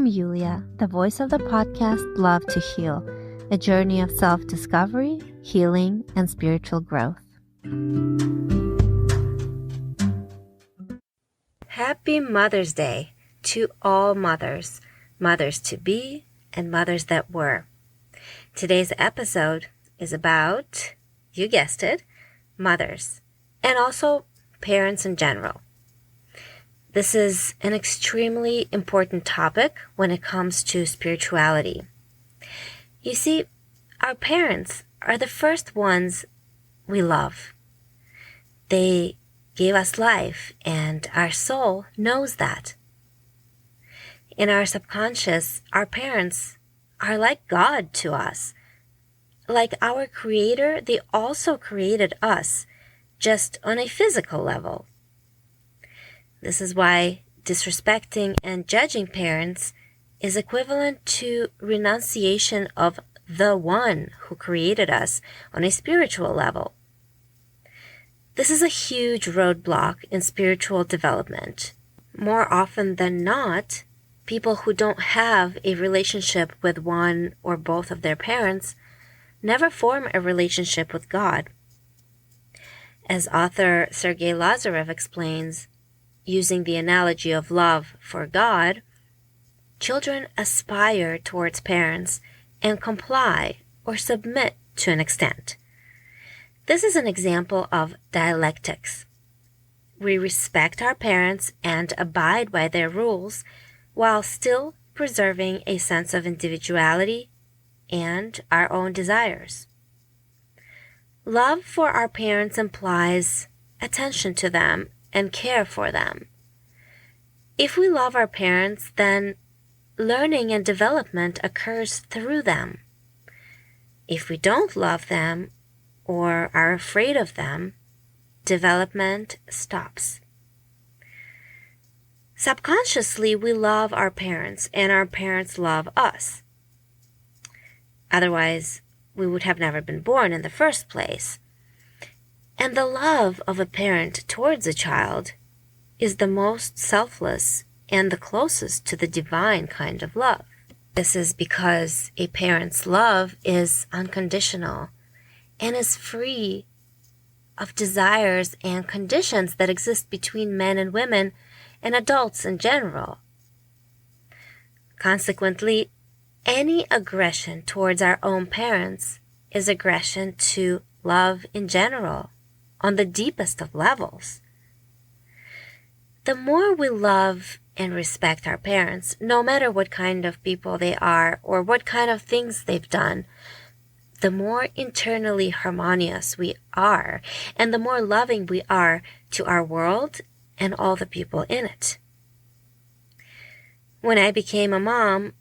I'm Yulia, the voice of the podcast Love to Heal, a journey of self-discovery, healing, and spiritual growth. Happy Mother's Day to all mothers, mothers to be, and mothers that were. Today's episode is about, you guessed it, mothers, and also parents in general. This is an extremely important topic when it comes to spirituality. You see, our parents are the first ones we love. They gave us life, and our soul knows that. In our subconscious, our parents are like God to us. Like our Creator, they also created us, just on a physical level. This is why disrespecting and judging parents is equivalent to renunciation of the one who created us on a spiritual level. This is a huge roadblock in spiritual development. More often than not, people who don't have a relationship with one or both of their parents never form a relationship with God. As author Sergei Lazarev explains, using the analogy of love for God, children aspire towards parents and comply or submit to an extent. This is an example of dialectics. We respect our parents and abide by their rules while still preserving a sense of individuality and our own desires. Love for our parents implies attention to them and care for them. If we love our parents, then learning and development occurs through them. If we don't love them or are afraid of them, development stops. Subconsciously, we love our parents and our parents love us. Otherwise, we would have never been born in the first place. And the love of a parent towards a child is the most selfless and the closest to the divine kind of love. This is because a parent's love is unconditional and is free of desires and conditions that exist between men and women and adults in general. Consequently, any aggression towards our own parents is aggression to love in general, on the deepest of levels. The more we love and respect our parents, no matter what kind of people they are or what kind of things they've done, the more internally harmonious we are, and the more loving we are to our world and all the people in it. When I became a mom,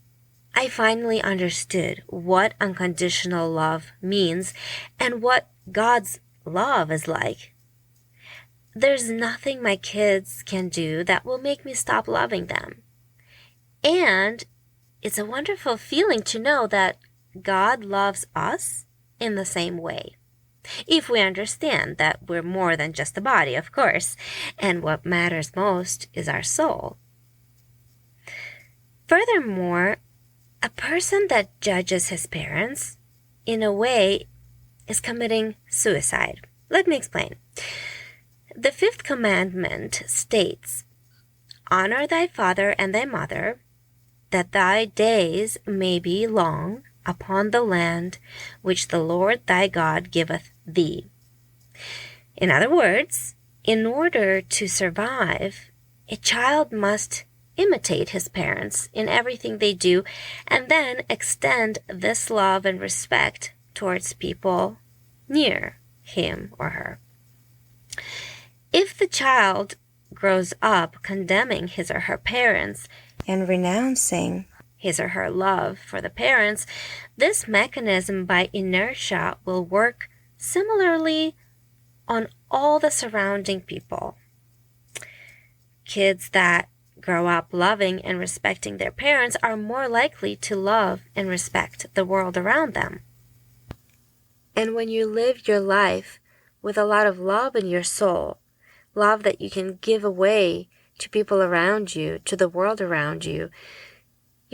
I finally understood what unconditional love means and what God's love is like. There's nothing my kids can do that will make me stop loving them. And it's a wonderful feeling to know that God loves us in the same way. If we understand that we're more than just a body, of course, and what matters most is our soul. Furthermore, a person that judges his parents, in a way, is committing suicide. Let me explain. The fifth commandment states, "Honor thy father and thy mother, that thy days may be long upon the land which the Lord thy God giveth thee." In other words, in order to survive, a child must imitate his parents in everything they do, and then extend this love and respect towards people near him or her. If the child grows up condemning his or her parents and renouncing his or her love for the parents, this mechanism by inertia will work similarly on all the surrounding people. Kids that grow up loving and respecting their parents are more likely to love and respect the world around them. And when you live your life with a lot of love in your soul, love that you can give away to people around you, to the world around you,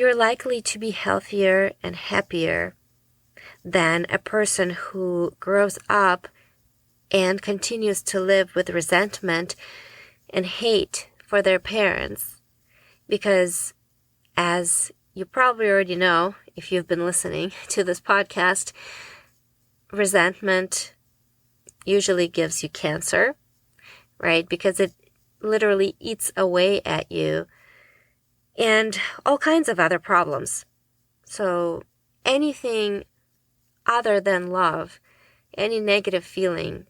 you're likely to be healthier and happier than a person who grows up and continues to live with resentment and hate for their parents. Because, as you probably already know, if you've been listening to this podcast, resentment usually gives you cancer, right? Because it literally eats away at you and all kinds of other problems. So anything other than love, any negative feeling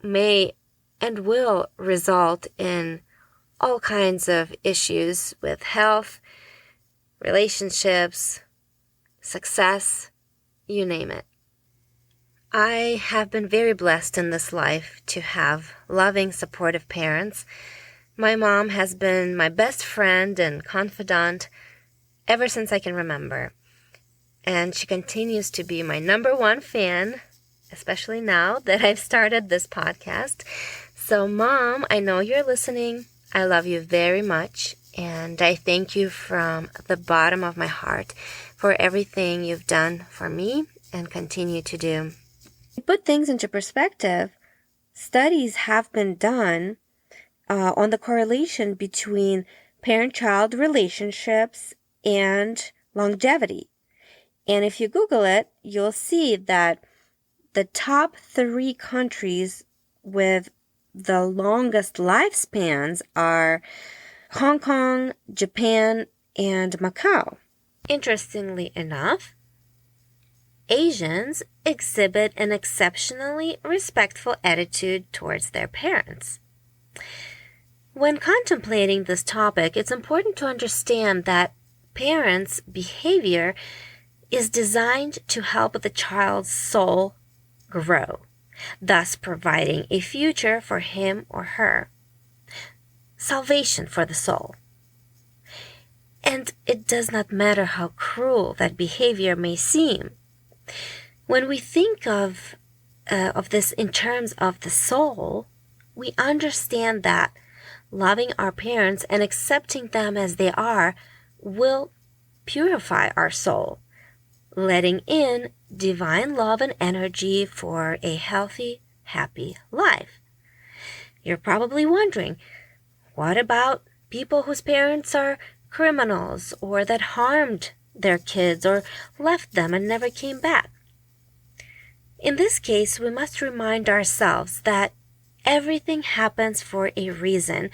may and will result in all kinds of issues with health, relationships, success, you name it. I have been very blessed in this life to have loving, supportive parents. My mom has been my best friend and confidant ever since I can remember. And she continues to be my number one fan, especially now that I've started this podcast. So, Mom, I know you're listening. I love you very much, and I thank you from the bottom of my heart for everything you've done for me and continue to do. To put things into perspective, studies have been done on the correlation between parent-child relationships and longevity. And if you Google it, you'll see that the top 3 countries with the longest lifespans are Hong Kong, Japan, and Macau. Interestingly enough, Asians exhibit an exceptionally respectful attitude towards their parents. When contemplating this topic, it's important to understand that parents' behavior is designed to help the child's soul grow, thus providing a future for him or her, salvation for the soul. And it does not matter how cruel that behavior may seem. When we think of this in terms of the soul, we understand that loving our parents and accepting them as they are will purify our soul, letting in divine love and energy for a healthy, happy life. You're probably wondering, what about people whose parents are criminals or that harmed their kids or left them and never came back? In this case, we must remind ourselves that everything happens for a reason,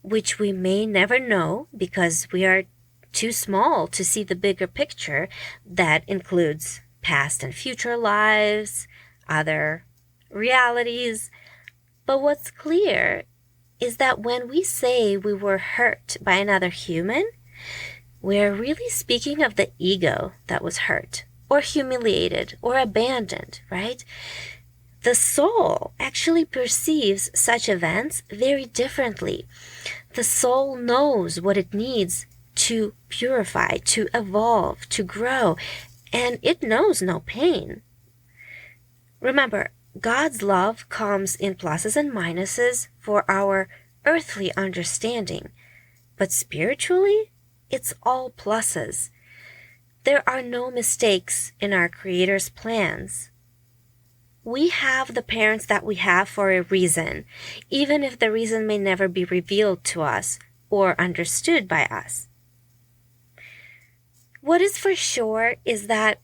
which we may never know because we are too small to see the bigger picture that includes past and future lives, other realities. But what's clear is that when we say we were hurt by another human, we're really speaking of the ego that was hurt or humiliated or abandoned, right? The soul actually perceives such events very differently. The soul knows what it needs to purify, to evolve, to grow, and it knows no pain. Remember, God's love comes in pluses and minuses for our earthly understanding, but spiritually, it's all pluses. There are no mistakes in our Creator's plans. We have the parents that we have for a reason, even if the reason may never be revealed to us or understood by us. What is for sure is that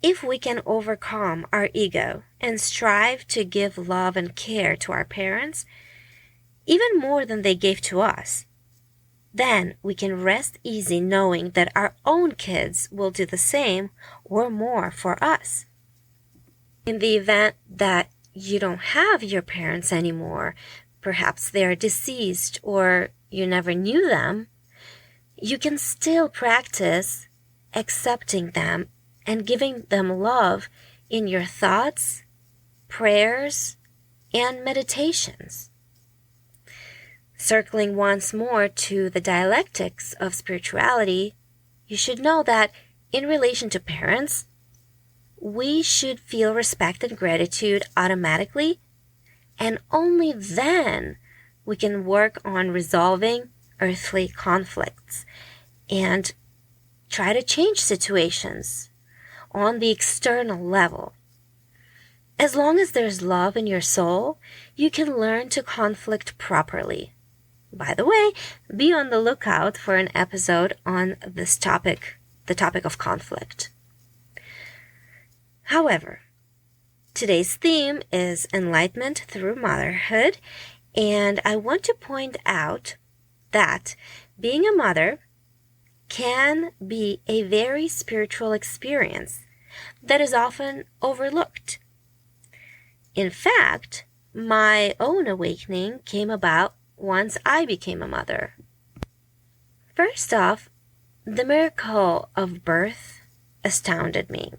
if we can overcome our ego and strive to give love and care to our parents, even more than they gave to us, then we can rest easy knowing that our own kids will do the same or more for us. In the event that you don't have your parents anymore, perhaps they are deceased or you never knew them, you can still practice accepting them and giving them love in your thoughts, prayers, and meditations. Circling once more to the dialectics of spirituality, you should know that in relation to parents, we should feel respect and gratitude automatically, and only then we can work on resolving earthly conflicts and try to change situations on the external level. As long as there's love in your soul, you can learn to conflict properly. By the way, be on the lookout for an episode on this topic, the topic of conflict. However, today's theme is enlightenment through motherhood, and I want to point out that being a mother can be a very spiritual experience that is often overlooked. In fact, my own awakening came about once I became a mother. First off, the miracle of birth astounded me.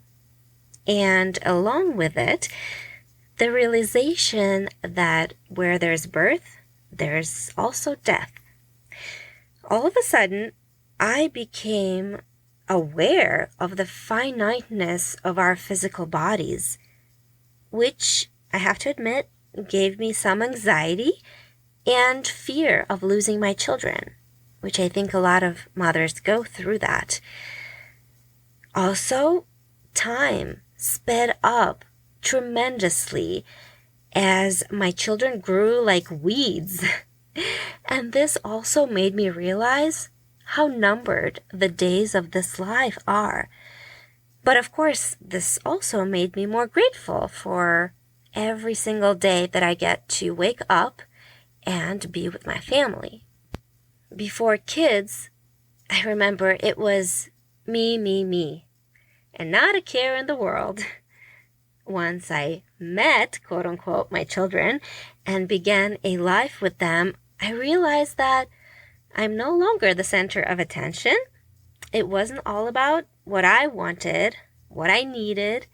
And along with it, the realization that where there's birth, there's also death. All of a sudden, I became aware of the finiteness of our physical bodies, which I have to admit gave me some anxiety and fear of losing my children, which I think a lot of mothers go through that. Also, time sped up tremendously as my children grew like weeds. And this also made me realize how numbered the days of this life are. But of course, this also made me more grateful for every single day that I get to wake up and be with my family. Before kids, I remember it was me, and not a care in the world. Once I met, quote unquote, my children and began a life with them, I realized that I'm no longer the center of attention. It wasn't all about what I wanted, what I needed,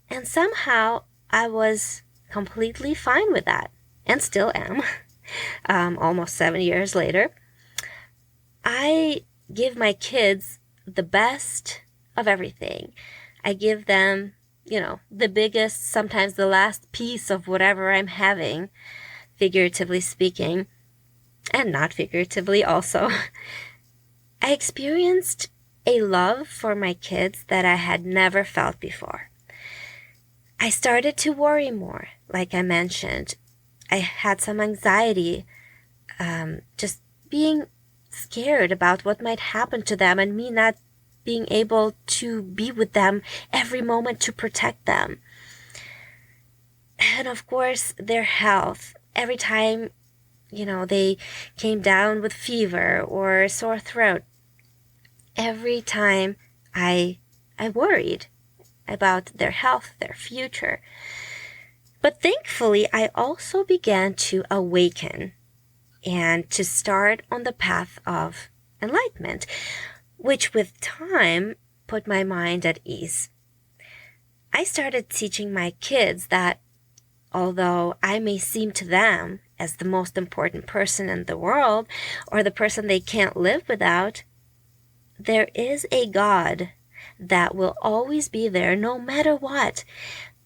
and somehow I was completely fine with that, and still am, almost 7 years later. I give my kids the best of everything. I give them, the biggest, sometimes the last piece of whatever I'm having, figuratively speaking, and not figuratively also. I experienced a love for my kids that I had never felt before. I started to worry more, like I mentioned. I had some anxiety, just being scared about what might happen to them and me not being able to be with them every moment to protect them. And of course, their health. Every time, they came down with fever or sore throat, every time I worried about their health, their future. But thankfully, I also began to awaken and to start on the path of enlightenment, which with time put my mind at ease. I started teaching my kids that although I may seem to them as the most important person in the world or the person they can't live without, there is a God that will always be there no matter what,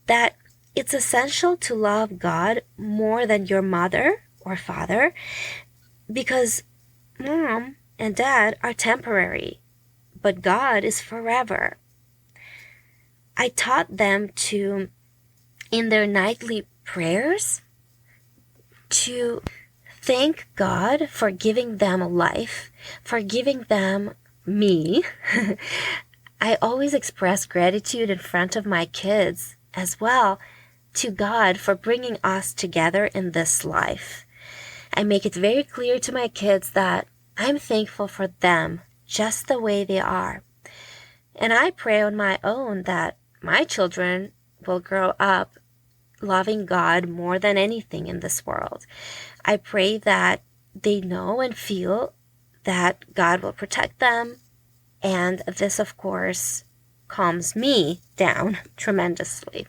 that it's essential to love God more than your mother or father, because mom and dad are temporary, but God is forever. I taught them to, in their nightly prayers, to thank God for giving them life, for giving them me. I always express gratitude in front of my kids as well to God for bringing us together in this life. I make it very clear to my kids that I'm thankful for them just the way they are. And I pray on my own that my children will grow up loving God more than anything in this world. I pray that they know and feel that God will protect them. And this, of course, calms me down tremendously.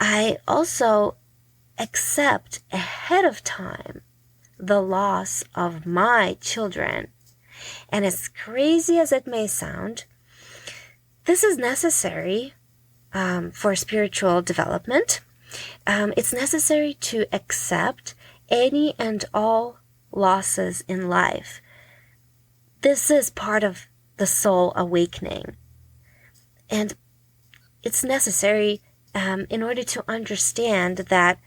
I also accept ahead of time the loss of my children. And as crazy as it may sound, this is necessary for spiritual development. It's necessary to accept any and all losses in life. This is part of the soul awakening. And it's necessary in order to understand that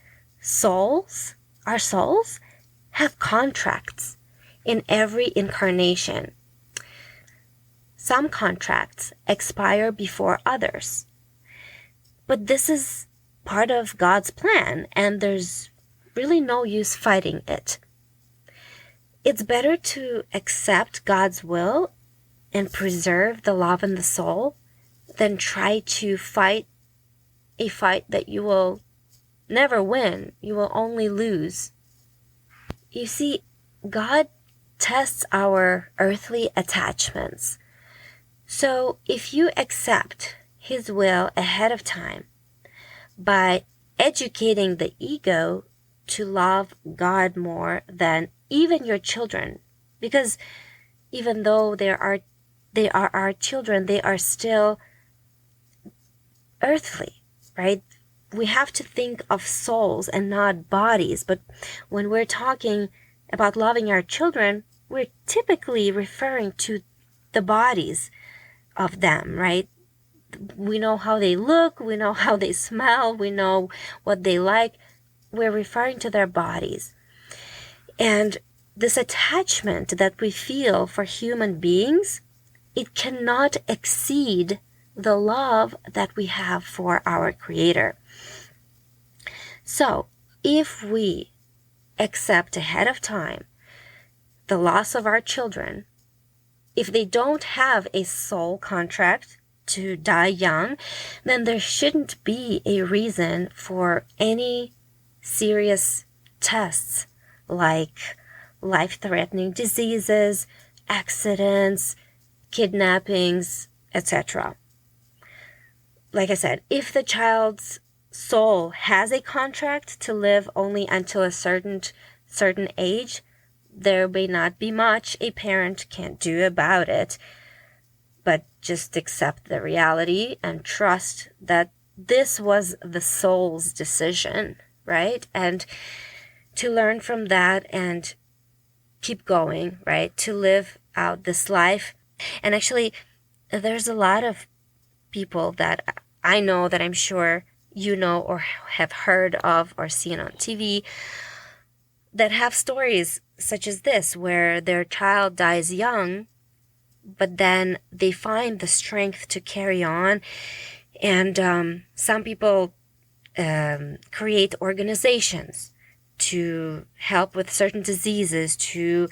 our souls, have contracts in every incarnation. Some contracts expire before others. But this is part of God's plan, and there's really no use fighting it. It's better to accept God's will and preserve the love in the soul than try to fight a fight that you will never win. You will only lose. You see, God tests our earthly attachments. So if you accept His will ahead of time by educating the ego to love God more than even your children, because even though they are our children, they are still earthly, right? We have to think of souls and not bodies. But when we're talking about loving our children, we're typically referring to the bodies of them, right? We know how they look, we know how they smell, we know what they like. We're referring to their bodies. And this attachment that we feel for human beings, it cannot exceed the love that we have for our Creator. So, if we accept ahead of time the loss of our children, if they don't have a soul contract to die young, then there shouldn't be a reason for any serious tests like life-threatening diseases, accidents, kidnappings, etc. Like I said, if the child's soul has a contract to live only until a certain age, there may not be much a parent can do about it, but just accept the reality and trust that this was the soul's decision, right? And to learn from that and keep going, right? To live out this life. And actually, there's a lot of people that I know, that I'm sure you know or have heard of or seen on TV, that have stories such as this, where their child dies young, but then they find the strength to carry on. And some people create organizations to help with certain diseases, to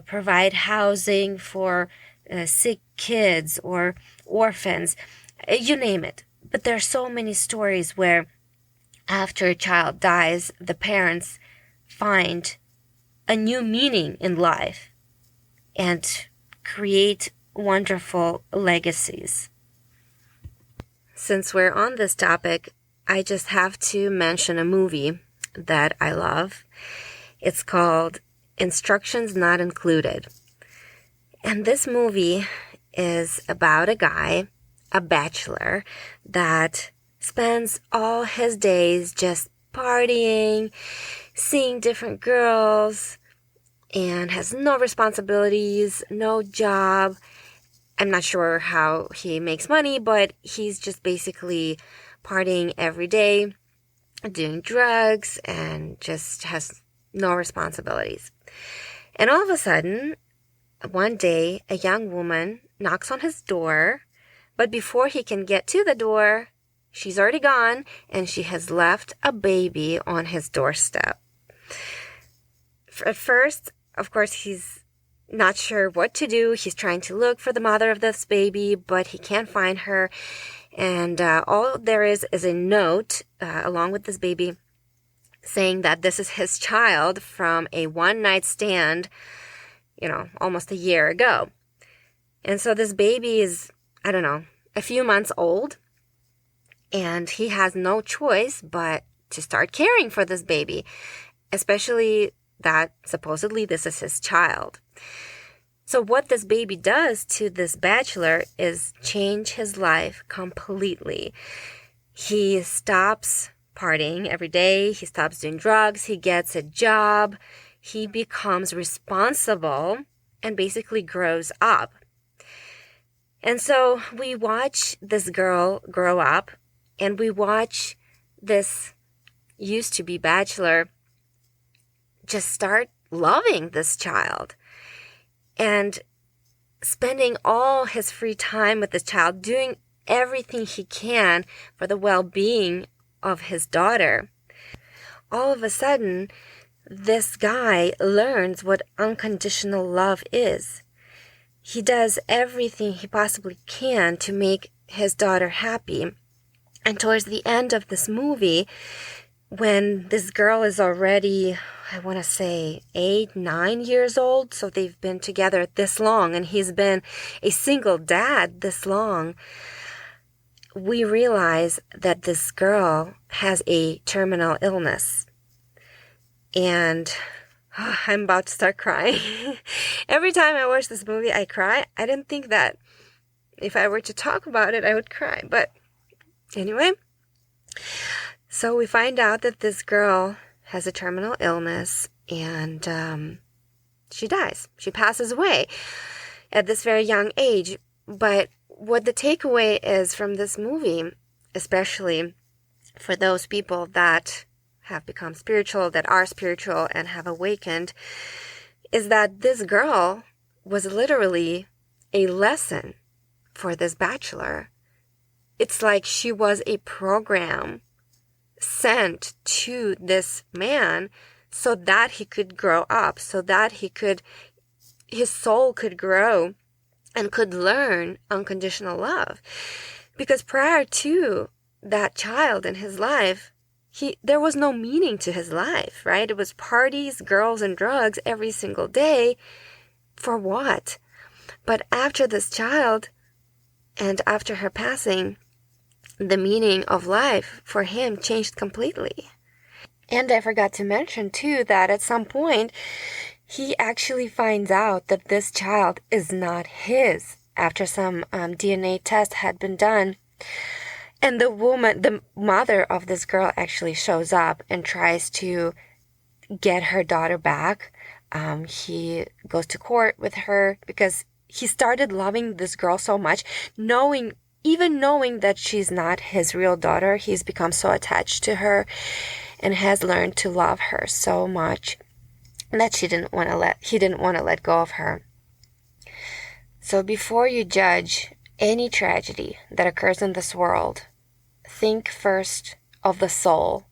provide housing for sick kids or orphans, you name it. But there are so many stories where after a child dies, the parents find a new meaning in life and create wonderful legacies. Since we're on this topic, I just have to mention a movie that I love. It's called Instructions Not Included. And this movie is about a guy, a bachelor, that spends all his days just partying, seeing different girls, and has no responsibilities, no job. I'm not sure how he makes money, but he's just basically partying every day, doing drugs, and just has no responsibilities. And all of a sudden, one day, a young woman knocks on his door, but before he can get to the door, she's already gone, and she has left a baby on his doorstep. At first, of course, he's not sure what to do. He's trying to look for the mother of this baby, but he can't find her. And all there is a note along with this baby saying that this is his child from a one-night stand, almost a year ago. And so this baby is, a few months old, and he has no choice but to start caring for this baby, especially that supposedly this is his child. So what this baby does to this bachelor is change his life completely. He stops partying every day. He stops doing drugs. He gets a job. He becomes responsible and basically grows up. And so we watch this girl grow up, and we watch this used to be bachelor just start loving this child and spending all his free time with this child, doing everything he can for the well-being of his daughter. All of a sudden, this guy learns what unconditional love is. He does everything he possibly can to make his daughter happy. And towards the end of this movie, when this girl is already, I want to say 8, 9 years old, so they've been together this long, and he's been a single dad this long, we realize that this girl has a terminal illness. And I'm about to start crying. Every time I watch this movie, I cry. I didn't think that if I were to talk about it, I would cry. But anyway, so we find out that this girl has a terminal illness, and she dies. She passes away at this very young age. But what the takeaway is from this movie, especially for those people that have become spiritual, that are spiritual and have awakened, is that this girl was literally a lesson for this bachelor. It's like she was a program sent to this man so that he could grow up, so that his soul could grow and could learn unconditional love. Because prior to that child in his life, there was no meaning to his life, right? It was parties, girls, and drugs every single day. For what? But after this child, and after her passing, the meaning of life for him changed completely. And I forgot to mention, too, that at some point, he actually finds out that this child is not his after some DNA test had been done. And the mother of this girl actually shows up and tries to get her daughter back. He goes to court with her because he started loving this girl so much, even knowing that she's not his real daughter. He's become so attached to her and has learned to love her so much that he didn't want to let go of her. So before you judge any tragedy that occurs in this world, think first of the soul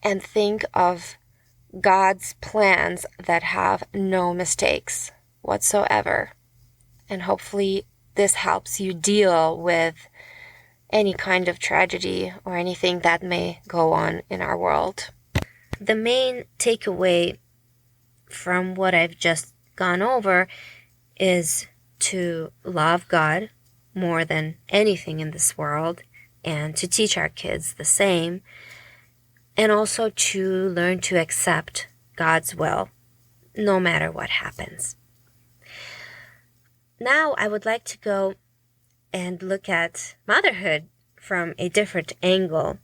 and think of God's plans that have no mistakes whatsoever. And hopefully this helps you deal with any kind of tragedy or anything that may go on in our world. The main takeaway from what I've just gone over is to love God more than anything in this world, and to teach our kids the same, and also to learn to accept God's will, no matter what happens. Now I would like to go and look at motherhood from a different angle.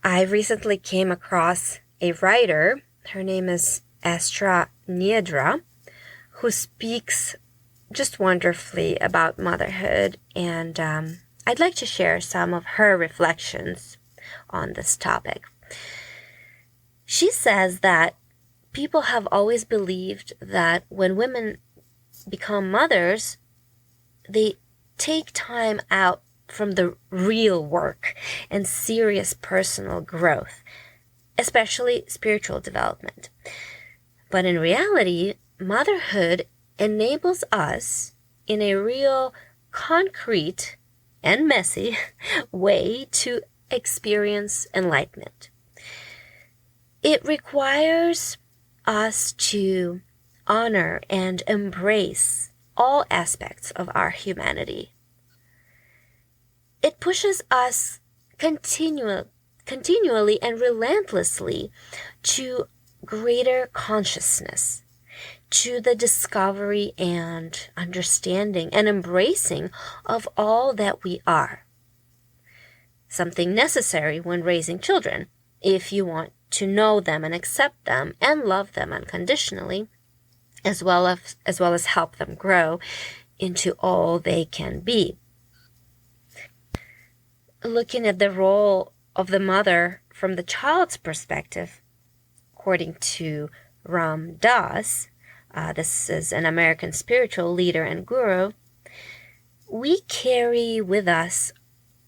I recently came across a writer, her name is Astra Niedra, who speaks just wonderfully about motherhood, and I'd like to share some of her reflections on this topic. She says that people have always believed that when women become mothers, they take time out from the real work and serious personal growth, especially spiritual development. But in reality, motherhood enables us in a real, concrete, and messy way to experience enlightenment. It requires us to honor and embrace all aspects of our humanity. It pushes us continually and relentlessly to greater consciousness, to the discovery and understanding and embracing of all that we are. Something necessary when raising children, if you want to know them and accept them and love them unconditionally, as well as help them grow into all they can be. Looking at the role of the mother from the child's perspective, according to Ram Dass, this is an American spiritual leader and guru, we carry with us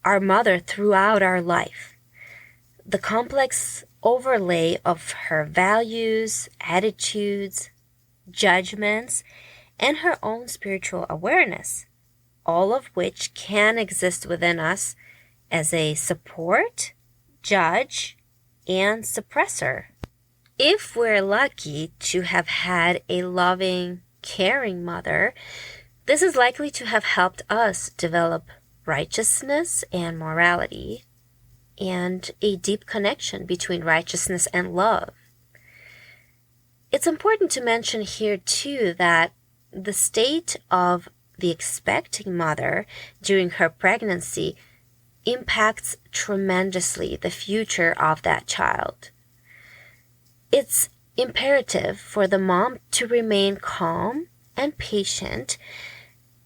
our mother throughout our life. The complex overlay of her values, attitudes, judgments, and her own spiritual awareness, all of which can exist within us as a support, judge, and suppressor. If we're lucky to have had a loving, caring mother, this is likely to have helped us develop righteousness and morality, and a deep connection between righteousness and love. It's important to mention here too that the state of the expecting mother during her pregnancy impacts tremendously the future of that child. It's imperative for the mom to remain calm and patient,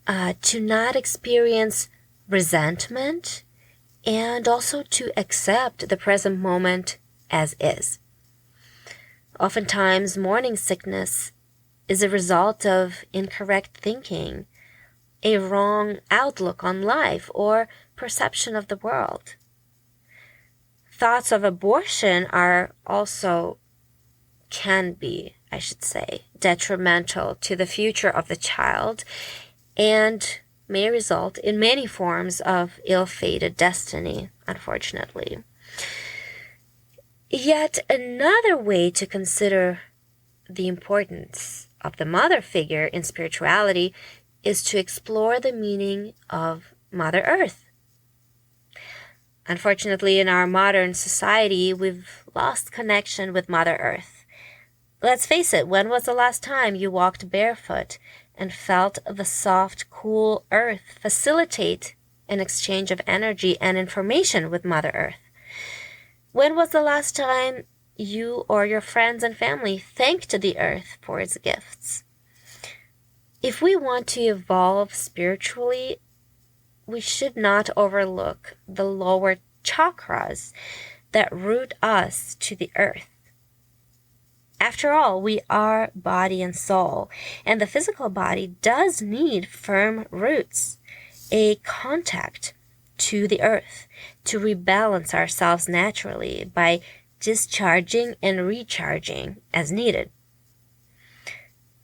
to not experience resentment, and also to accept the present moment as is. Oftentimes, morning sickness is a result of incorrect thinking, a wrong outlook on life, or perception of the world. Thoughts of abortion can be, detrimental to the future of the child and may result in many forms of ill-fated destiny, unfortunately. Yet another way to consider the importance of the mother figure in spirituality is to explore the meaning of Mother Earth. Unfortunately, in our modern society, we've lost connection with Mother Earth. Let's face it, when was the last time you walked barefoot and felt the soft, cool earth facilitate an exchange of energy and information with Mother Earth? When was the last time you or your friends and family thanked the earth for its gifts? If we want to evolve spiritually, we should not overlook the lower chakras that root us to the earth. After all, we are body and soul, and the physical body does need firm roots, a contact to the earth, to rebalance ourselves naturally by discharging and recharging as needed.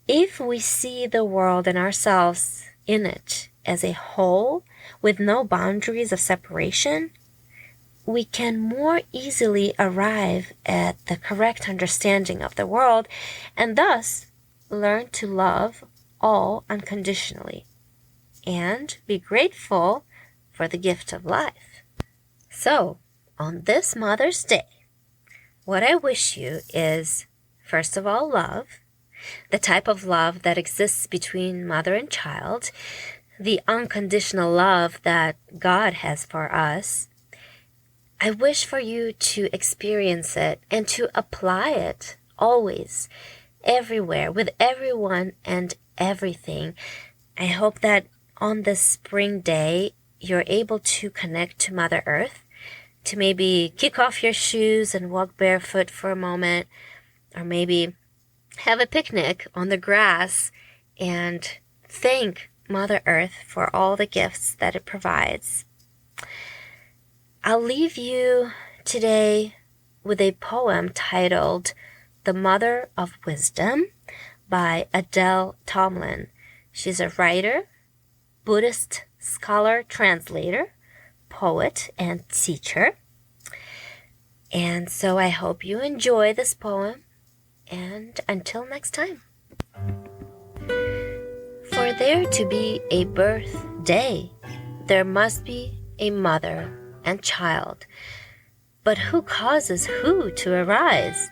If we see the world and ourselves in it as a whole with no boundaries of separation, we can more easily arrive at the correct understanding of the world and thus learn to love all unconditionally and be grateful for the gift of life. So, on this Mother's Day, what I wish you is, first of all, love, the type of love that exists between mother and child, the unconditional love that God has for us. I wish for you to experience it and to apply it always, everywhere, with everyone and everything. I hope that on this spring day, you're able to connect to Mother Earth, to maybe kick off your shoes and walk barefoot for a moment, or maybe have a picnic on the grass and thank Mother Earth for all the gifts that it provides. I'll leave you today with a poem titled The Mother of Wisdom by Adele Tomlin. She's a writer, Buddhist scholar, translator, poet, and teacher. And so I hope you enjoy this poem, and until next time. For there to be a birthday, there must be a mother and child. But who causes who to arise?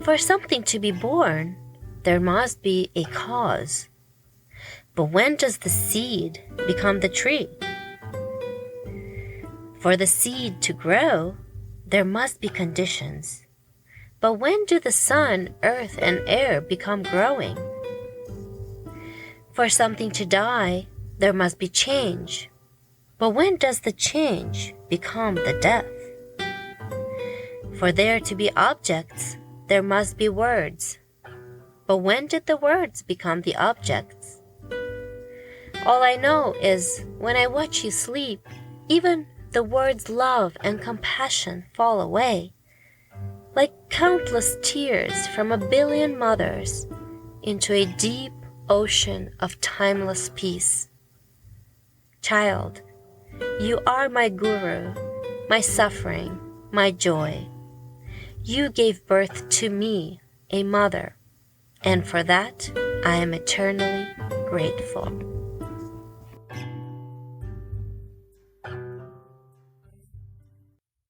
For something to be born, there must be a cause. But when does the seed become the tree? For the seed to grow, there must be conditions. But when do the sun, earth, and air become growing? For something to die, there must be change. But when does the change become the death? For there to be objects, there must be words. But when did the words become the objects? All I know is when I watch you sleep, even the words love and compassion fall away, like countless tears from a billion mothers into a deep ocean of timeless peace. Child, you are my guru, my suffering, my joy. You gave birth to me, a mother, and for that I am eternally grateful.